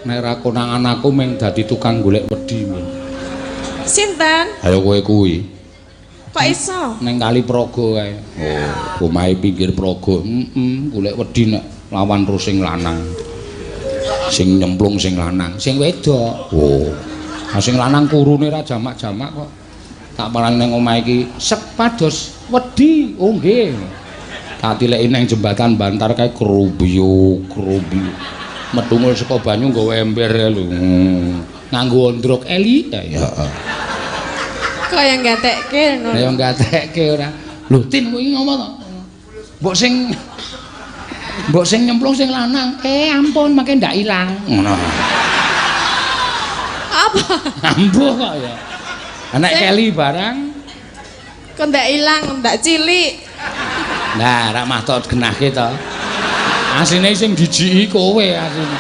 nek ra konangan aku mung dadi tukang golek wedi. Sinten? Ayo kowe kuwi. Kok iso? Neng Kali Praga kae. Oh, omahe pinggir Praga. Golek wedi nek lawan terus sing lanang. Sing nyemplung sing lanang, sing wedok. Oh. Sing lanang kurune ra jamak-jamak kok. Tak parang nang omah iki sek pados wedi. Oh nggih. Tak tileki nang jembatan Bantar kae krubyu. Medungul saka banyu nggawa ember lho. Nganggo ondrok eli ya. Kaya gatekke ngono. Ya gatekke ora. Lho Tin kowe iki ngomong to. Mbok sing nyemplung sing lanang. Ampun mangke ndak ilang. Ngono. Apa? Ambuh kok ya. Anak keli barang kok ndak ilang, ndak cilik. Nah, ra matok genahke to. Asine sing dijiki kowe asine.